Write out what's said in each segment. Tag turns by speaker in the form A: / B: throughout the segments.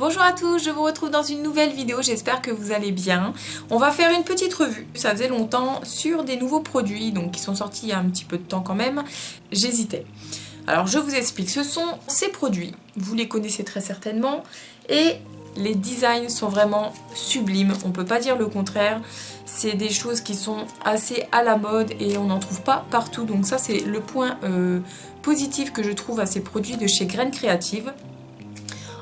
A: Bonjour à tous, je vous retrouve dans une nouvelle vidéo, j'espère que vous allez bien. On va faire une petite revue, ça faisait longtemps, sur des nouveaux produits, donc qui sont sortis il y a un petit peu de temps quand même. J'hésitais. Alors je vous explique, ce sont ces produits, vous les connaissez très certainement, et les designs sont vraiment sublimes, on peut pas dire le contraire. C'est des choses qui sont assez à la mode et on n'en trouve pas partout, donc ça c'est le point positif que je trouve à ces produits de chez Graines Créatives.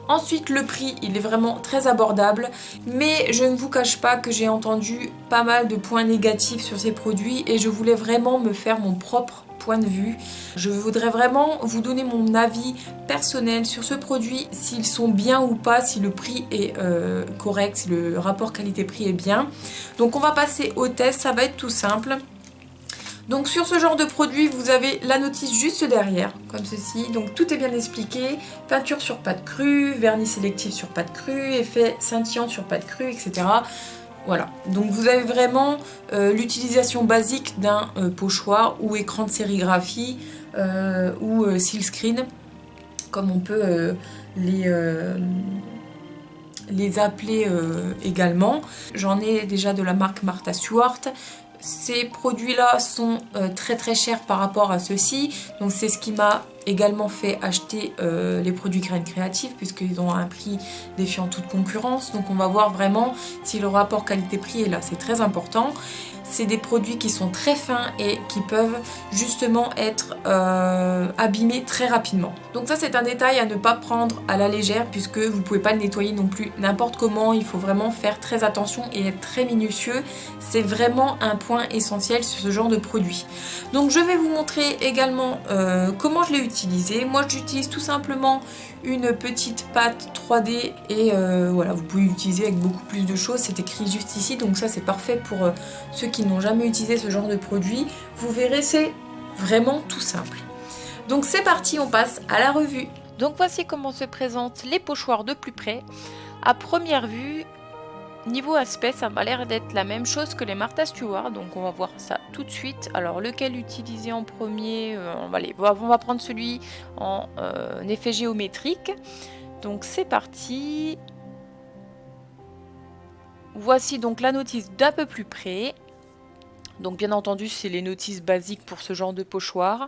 A: Ensuite, le prix, il est vraiment très abordable, mais je ne vous cache pas que j'ai entendu pas mal de points négatifs sur ces produits et je voulais vraiment me faire mon propre point de vue. Je voudrais vraiment vous donner mon avis personnel sur ce produit, s'ils sont bien ou pas, si le prix est correct, si le rapport qualité-prix est bien. Donc on va passer au test, ça va être tout simple. Donc sur ce genre de produit, vous avez la notice juste derrière, comme ceci. Donc tout est bien expliqué. Peinture sur pâte crue, vernis sélectif sur pâte crue, effet scintillant sur pâte crue, etc. Voilà. Donc vous avez vraiment l'utilisation basique d'un pochoir ou écran de sérigraphie ou silkscreen, comme on peut les appeler également. J'en ai déjà de la marque Martha Stewart. Ces produits-là sont très très chers par rapport à ceux-ci, donc c'est ce qui m'a également fait acheter les produits Graines Créatives puisqu'ils ont un prix défiant toute concurrence. Donc on va voir vraiment si le rapport qualité-prix est là, c'est très important. C'est des produits qui sont très fins et qui peuvent justement être abîmés très rapidement. Donc ça c'est un détail à ne pas prendre à la légère puisque vous ne pouvez pas le nettoyer non plus n'importe comment. Il faut vraiment faire très attention et être très minutieux. C'est vraiment un point essentiel sur ce genre de produit. Donc je vais vous montrer également comment je l'ai utilisé. Moi j'utilise tout simplement une petite pâte 3D et voilà, vous pouvez l'utiliser avec beaucoup plus de choses, c'est écrit juste ici, donc ça c'est parfait pour ceux qui n'ont jamais utilisé ce genre de produit. Vous verrez, c'est vraiment tout simple. Donc c'est parti, on passe à la revue.
B: Donc voici comment se présentent les pochoirs de plus près. À première vue, niveau aspect, ça m'a l'air d'être la même chose que les Martha Stewart, donc on va voir ça tout de suite. Alors lequel utiliser en premier, on va prendre celui en effet géométrique. Donc c'est parti. Voici donc la notice d'un peu plus près. Donc bien entendu, c'est les notices basiques pour ce genre de pochoir.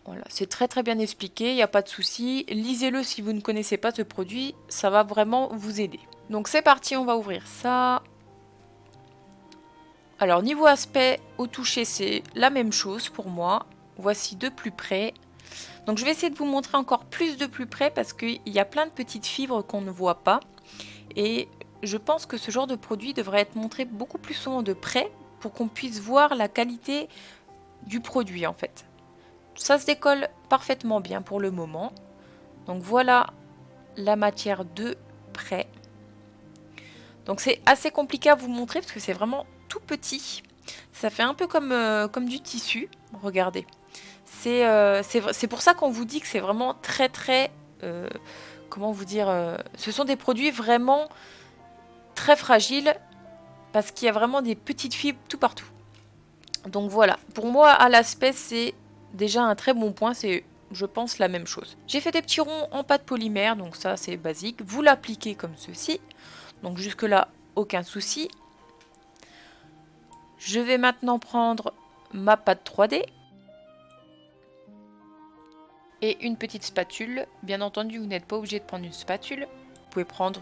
B: Voilà, c'est très très bien expliqué, il n'y a pas de souci. Lisez-le si vous ne connaissez pas ce produit, ça va vraiment vous aider. Donc c'est parti, on va ouvrir ça. Alors niveau aspect, au toucher, c'est la même chose pour moi. Voici de plus près. Donc je vais essayer de vous montrer encore plus de plus près parce qu'il y a plein de petites fibres qu'on ne voit pas. Et je pense que ce genre de produit devrait être montré beaucoup plus souvent de près pour qu'on puisse voir la qualité du produit en fait. Ça se décolle parfaitement bien pour le moment. Donc voilà la matière de près. Donc c'est assez compliqué à vous montrer parce que c'est vraiment tout petit. Ça fait un peu comme du tissu. Regardez. C'est pour ça qu'on vous dit que c'est vraiment très très... comment vous dire ce sont des produits vraiment très fragiles parce qu'il y a vraiment des petites fibres tout partout. Donc voilà. Pour moi, à l'aspect, c'est déjà un très bon point. C'est, je pense, la même chose. J'ai fait des petits ronds en pâte polymère. Donc ça, c'est basique. Vous l'appliquez comme ceci. Donc jusque là, aucun souci. Je vais maintenant prendre ma pâte 3D et une petite spatule. Bien entendu, vous n'êtes pas obligé de prendre une spatule. Vous pouvez prendre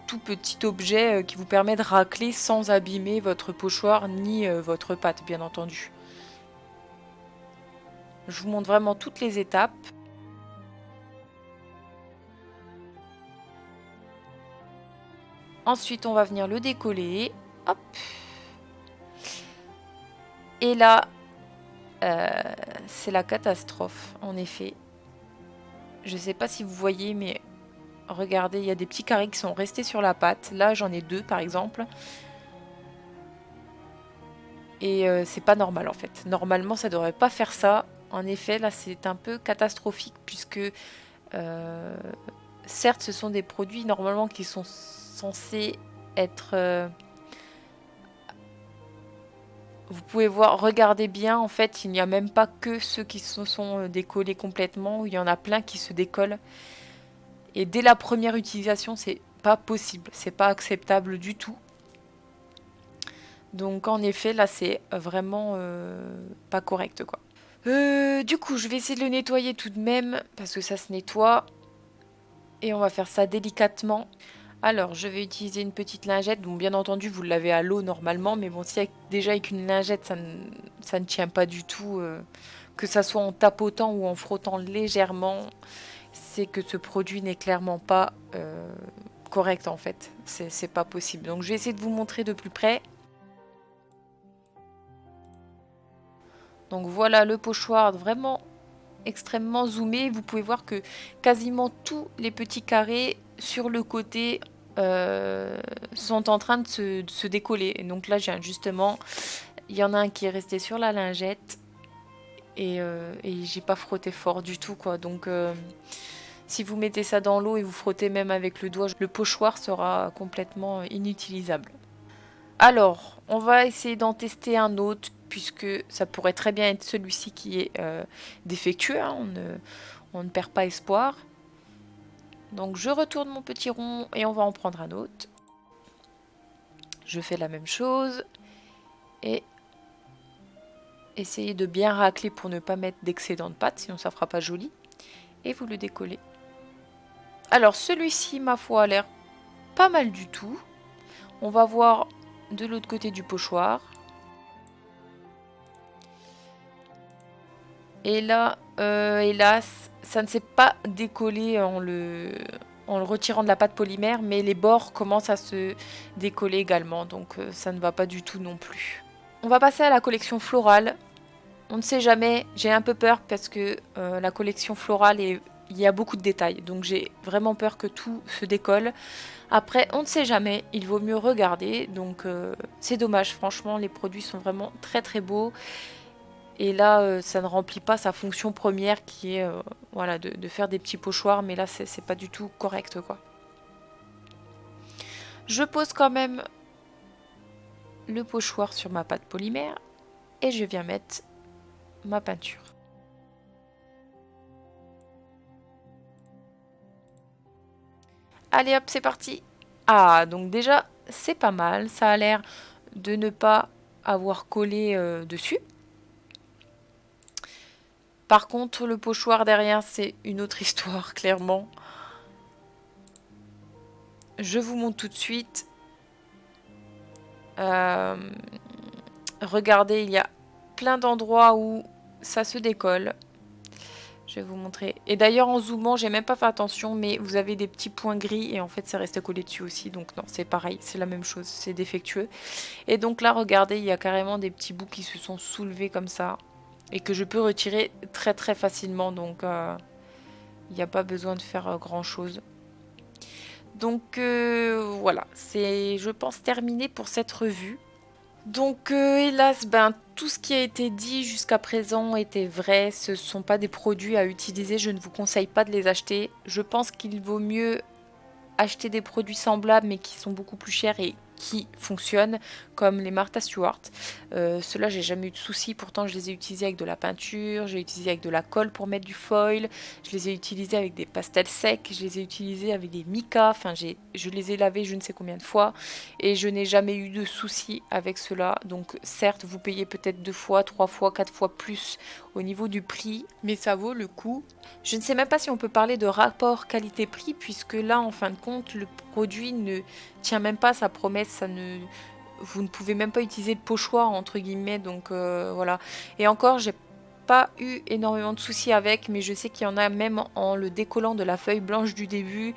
B: tout petit objet qui vous permet de racler sans abîmer votre pochoir ni votre pâte, bien entendu. Je vous montre vraiment toutes les étapes. Ensuite, on va venir le décoller. Hop. Et là, c'est la catastrophe, en effet. Je ne sais pas si vous voyez, mais regardez, il y a des petits carrés qui sont restés sur la pâte. Là, j'en ai deux, par exemple. Et c'est pas normal, en fait. Normalement, ça devrait pas faire ça. En effet, là, c'est un peu catastrophique, puisque... certes, ce sont des produits, normalement, qui sont censés être... vous pouvez voir, regardez bien, en fait, il n'y a même pas que ceux qui se sont décollés complètement, il y en a plein qui se décollent. Et dès la première utilisation, c'est pas possible, c'est pas acceptable du tout. Donc en effet, là c'est vraiment pas correct quoi. Du coup, je vais essayer de le nettoyer tout de même, parce que ça se nettoie. Et on va faire ça délicatement. Alors, je vais utiliser une petite lingette. Bon, bien entendu, vous l'avez à l'eau normalement, mais bon, si déjà avec une lingette, ça ne tient pas du tout, que ça soit en tapotant ou en frottant légèrement, c'est que ce produit n'est clairement pas correct en fait. C'est pas possible. Donc, je vais essayer de vous montrer de plus près. Donc voilà le pochoir vraiment extrêmement zoomé. Vous pouvez voir que quasiment tous les petits carrés sur le côté sont en train de se décoller. Et donc là, j'ai justement, il y en a un qui est resté sur la lingette et j'ai pas frotté fort du tout quoi. Donc si vous mettez ça dans l'eau et vous frottez même avec le doigt, le pochoir sera complètement inutilisable. Alors, on va essayer d'en tester un autre, puisque ça pourrait très bien être celui-ci qui est défectueux. Hein, on ne perd pas espoir. Donc, je retourne mon petit rond et on va en prendre un autre. Je fais la même chose. Et essayez de bien racler pour ne pas mettre d'excédent de pâte, sinon ça ne fera pas joli. Et vous le décollez. Alors, celui-ci, ma foi, a l'air pas mal du tout. On va voir de l'autre côté du pochoir. Et là, hélas, ça ne s'est pas décollé en le retirant de la pâte polymère, mais les bords commencent à se décoller également, donc ça ne va pas du tout non plus. On va passer à la collection florale. On ne sait jamais, j'ai un peu peur parce que la collection florale, il y a beaucoup de détails, donc j'ai vraiment peur que tout se décolle. Après, on ne sait jamais, il vaut mieux regarder, donc c'est dommage, franchement, les produits sont vraiment très très beaux. Et là, ça ne remplit pas sa fonction première qui est voilà, de faire des petits pochoirs, mais là, c'est pas du tout correct, quoi. Je pose quand même le pochoir sur ma pâte polymère et je viens mettre ma peinture. Allez hop, c'est parti. Ah, donc déjà, c'est pas mal. Ça a l'air de ne pas avoir collé dessus. Par contre, le pochoir derrière, c'est une autre histoire, clairement. Je vous montre tout de suite. Regardez, il y a plein d'endroits où ça se décolle. Je vais vous montrer. Et d'ailleurs, en zoomant, j'ai même pas fait attention, mais vous avez des petits points gris et en fait, ça reste collé dessus aussi. Donc non, c'est pareil, c'est la même chose, c'est défectueux. Et donc là, regardez, il y a carrément des petits bouts qui se sont soulevés comme ça et que je peux retirer très très facilement. Donc, il n'y a pas besoin de faire grand chose. Donc voilà, c'est, je pense, terminé pour cette revue. Donc hélas, tout ce qui a été dit jusqu'à présent était vrai, ce ne sont pas des produits à utiliser, je ne vous conseille pas de les acheter. Je pense qu'il vaut mieux acheter des produits semblables mais qui sont beaucoup plus chers et qui fonctionnent, comme les Martha Stewart. Ceux-là, j'ai jamais eu de soucis, pourtant je les ai utilisés avec de la peinture, j'ai utilisé avec de la colle pour mettre du foil, je les ai utilisés avec des pastels secs, je les ai utilisés avec des micas, enfin je les ai lavés je ne sais combien de fois, et je n'ai jamais eu de soucis avec cela. Donc certes, vous payez peut-être 2 fois, 3 fois, 4 fois plus au niveau du prix, mais ça vaut le coup. Je ne sais même pas si on peut parler de rapport qualité-prix, puisque là, en fin de compte, le produit ne tient même pas sa promesse, vous ne pouvez même pas utiliser de pochoir entre guillemets, donc voilà. Et encore, j'ai pas eu énormément de soucis avec, mais je sais qu'il y en a même en le décollant de la feuille blanche du début,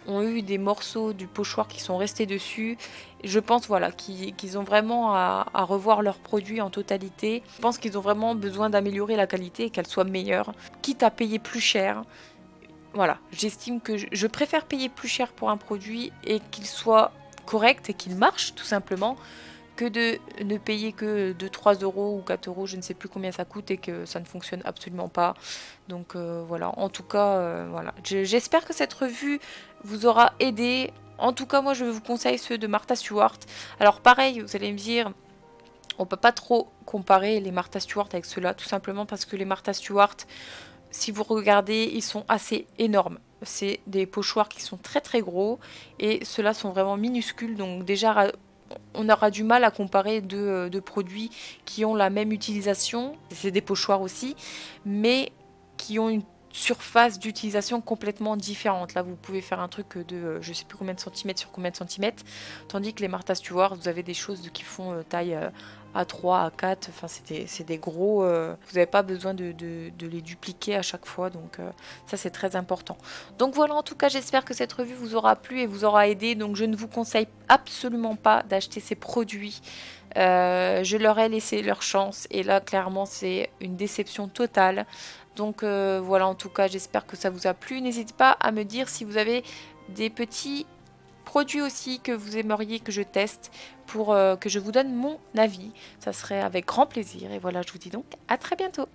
B: ont eu des morceaux du pochoir qui sont restés dessus. Je pense voilà qu'ils ont vraiment à revoir leurs produits en totalité. Je pense qu'ils ont vraiment besoin d'améliorer la qualité et qu'elle soit meilleure, quitte à payer plus cher. Voilà, j'estime que je préfère payer plus cher pour un produit et qu'il soit correct et qu'il marche tout simplement, que de ne payer que de 3 euros ou 4 euros, je ne sais plus combien ça coûte et que ça ne fonctionne absolument pas. Donc voilà, en tout cas, voilà. J'espère que cette revue vous aura aidé. En tout cas, moi je vous conseille ceux de Martha Stewart. Alors pareil, vous allez me dire, on peut pas trop comparer les Martha Stewart avec ceux-là, tout simplement parce que les Martha Stewart, si vous regardez, ils sont assez énormes. c'est des pochoirs qui sont très très gros et ceux-là sont vraiment minuscules. Donc déjà, on aura du mal à comparer deux produits qui ont la même utilisation. C'est des pochoirs aussi, mais qui ont une surface d'utilisation complètement différente. Là, vous pouvez faire un truc de je sais plus combien de centimètres sur combien de centimètres, tandis que les Martha Stewart, vous avez des choses qui font taille A3, A4, enfin c'est des gros, vous n'avez pas besoin de les dupliquer à chaque fois, donc ça c'est très important. Donc voilà, en tout cas j'espère que cette revue vous aura plu et vous aura aidé, donc je ne vous conseille absolument pas d'acheter ces produits. Je leur ai laissé leur chance et là clairement c'est une déception totale. Donc voilà, en tout cas j'espère que ça vous a plu. N'hésitez pas à me dire si vous avez des petits produits aussi que vous aimeriez que je teste pour que je vous donne mon avis. Ça serait avec grand plaisir. Et voilà, je vous dis donc à très bientôt.